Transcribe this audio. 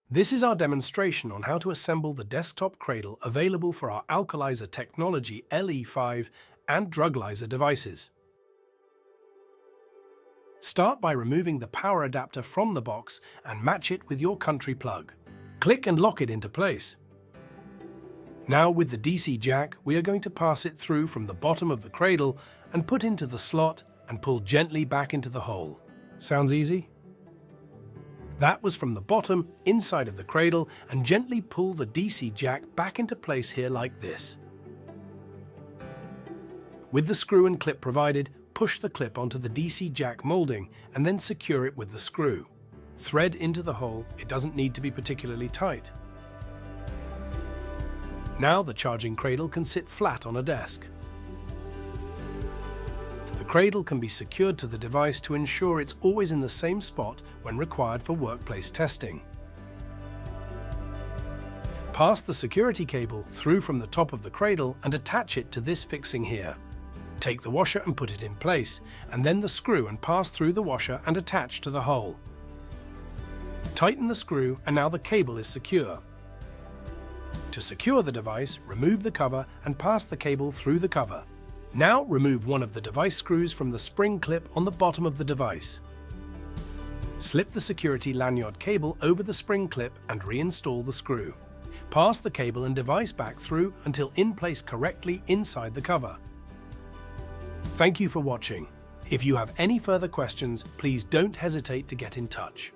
This is our demonstration on how to assemble the desktop cradle available for our Alcolizer technology LE5 and Druglyzer devices. Start by removing the power adapter from the box and match it with your country plug. Click and lock it into place. Now with the DC jack, we are going to pass it through from the bottom of the cradle and put into the slot and pull gently back into the hole. Sounds easy? That was from the bottom, inside of the cradle, and gently pull the DC jack back into place here like this. With the screw and clip provided, push the clip onto the DC jack molding and then secure it with the screw. Thread into the hole, it doesn't need to be particularly tight. Now the charging cradle can sit flat on a desk. The cradle can be secured to the device to ensure it's always in the same spot when required for workplace testing. Pass the security cable through from the top of the cradle and attach it to this fixing here. Take the washer and put it in place, and then the screw and pass through the washer and attach to the hole. Tighten the screw and now the cable is secure. To secure the device, remove the cover and pass the cable through the cover. Now remove one of the device screws from the spring clip on the bottom of the device. Slip the security lanyard cable over the spring clip and reinstall the screw. Pass the cable and device back through until in place correctly inside the cover. Thank you for watching. If you have any further questions, please don't hesitate to get in touch.